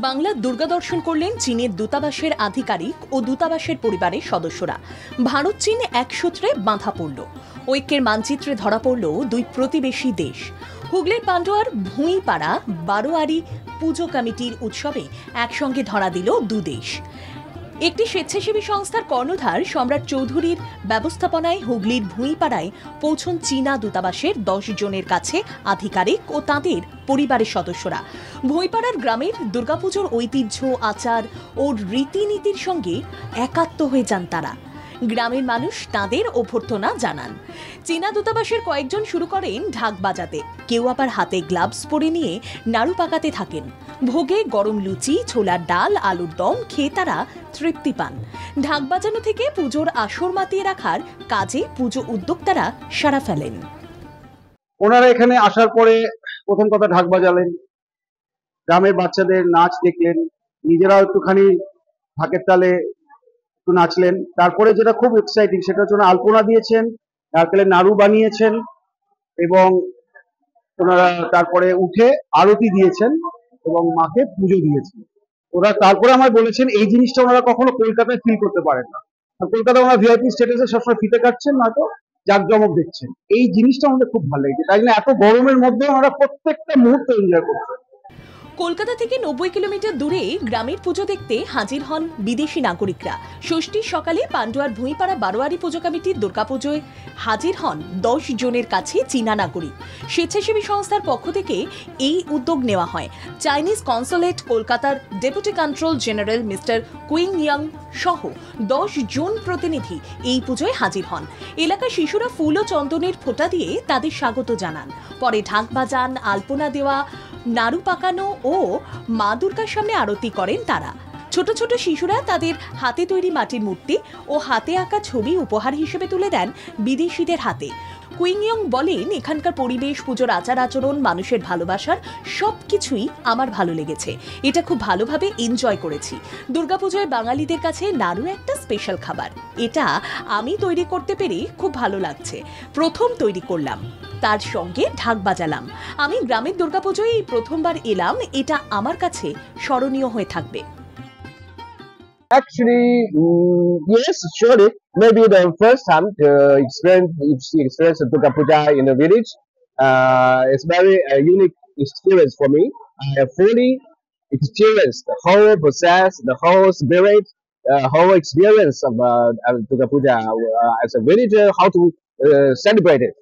বাংলার দুর্গা দর্শন করলেন চীনের দূতাবাসের আধিকারিক ও দূতাবাসের পরিবারের সদস্যরা। ভারত চীন এক সূত্রে বাঁধা পড়ল। ঐক্যের মানচিত্রে ধরা পড়ল দুই প্রতিবেশী দেশ। হুগলির পান্ডুয়ার ভুঁইপাড়া বারোয়ারি পুজো কমিটির উৎসবে একসঙ্গে ধরা দিল দুদেশ। একটি স্বেচ্ছাসেবী সংস্থার কর্ণধার সম্রাট চৌধুরীর ব্যবস্থাপনায় হুগলির ভুঁইপাড়ায় পৌঁছন চীনা দূতাবাসের 10 জনের কাছে আধিকারিক ও তাঁদের পরিবারের সদস্যরা। ভুঁইপাড়ার গ্রামের দুর্গাপুজোর ঐতিহ্য, আচার ও রীতিনীতির সঙ্গে একাত্ম হয়ে যান তারা। গ্রামের মানুষ তাঁদের অভ্যর্থনা জানান। চীনা দূতাবাসের কয়েকজন শুরু করেন ঢাক বাজাতে, কেউ আবার হাতে গ্লাভস পরে নিয়ে নাড়ু পাকাতে থাকেন। ভোগে গরম লুচি, ছোলার ডাল, আলুর দম খেয়ে তারা তৃপ্তি পান। ঢাক বাজানো থেকে পুজোর আসর মাতিয়ে রাখার কাজে পুজো উদ্যোক্তারা সাড়া ফেলেন। ওনারা এখানে আসার পরে প্রথম কথা ঢাক বাজালেন, গ্রামের বাচ্চাদের নাচ দেখলেন, নিজেরাও একটুখানি ঢাকের তালে একটু নাচলেন। তারপরে যেটা খুব এক্সাইটিং সেটা হচ্ছে আলপনা দিয়েছেন, নারকেলের নাড়ু বানিয়েছেন এবং ওনারা তারপরে উঠে আরতি দিয়েছেন এবং মাকে পুজো দিয়েছেন। ওরা তারপরে আমায় বলেছেন এই জিনিসটা ওনারা কখনো কলকাতায় ফিল করতে পারেন না। কলকাতায় ওনারা ভিআইপি স্ট্যাটাসে সবসময় ফিতে কাটছেন, নয়তো জাঁকজমক দেখছেন। এই জিনিসটা আমাদের খুব ভালো লেগেছে, তাই জন্য এত গরমের মধ্যে ওনারা প্রত্যেকটা মুহূর্ত এনজয় করছেন। কলকাতা থেকে 90 কিলোমিটার দূরে গ্রামের পুজো দেখতে হাজির হন বিদেশি নাগরিকরা। ষষ্ঠীর সকালে পান্ডুয়ার ভুঁইপাড়া বারোয়ারি পুজো কমিটির দুর্গাপুজোয় হাজির হন 10 জনের কাছে চীনা নাগরিক। স্বেচ্ছাসেবী সংস্থার পক্ষ থেকে এই উদ্যোগ নেওয়া হয়। চাইনিজ কনসুলেট কলকাতার deputy control general mister cooing young সহ 10 জন প্রতিনিধি এই পুজোয় হাজির হন। এলাকার শিশুরা ফুল ও চন্দনের ফোঁটা দিয়ে তাদের স্বাগত জানান। পরে ঢাক বাজান, আলপনা দেওয়া, নাড়ু পাকানো ও মা দুর্গার সামনে আরতি করেন তারা। ছোট ছোট শিশুরা তাদের হাতে তৈরি মাটির মূর্তি ও হাতে আঁকা ছবি উপহার হিসেবে তুলে দেন বিদেশিদের হাতে। কুইংয়ং বলেন, এখানকার পরিবেশ, পুজোর আচার আচরণ, মানুষের ভালোবাসার সবকিছুই আমার ভালো লেগেছে। এটা খুব ভালোভাবে এনজয় করেছি। দুর্গাপুজোয় বাঙালিদের কাছে নাড়ু একটা স্পেশাল খাবার। এটা আমি তৈরি করতে পেরে খুব ভালো লাগছে। প্রথম তৈরি করলাম, তার সঙ্গে ঢাক বাজালাম। আমি গ্রামের দুর্গাপুজোয় এই প্রথমবার এলাম, এটা আমার কাছে স্মরণীয় হয়ে থাকবে। Actually, yes, surely. Maybe the first time to experience Durga Puja in the village, it's very unique experience for me. I have fully experienced the whole process, the whole spirit, whole experience of Durga Puja as a villager. How to celebrate it?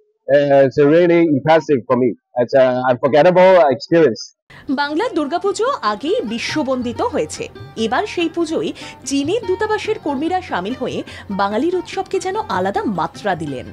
It's really impressive for me. It's an unforgettable experience. বাংলার দুর্গাপুজো আগেই বিশ্ববন্দিত হয়েছে। এবার সেই পুজোয় চীনের দূতাবাসের কর্মীরা সামিল হয়ে বাঙালির উৎসবকে যেন আলাদা মাত্রা দিলেন।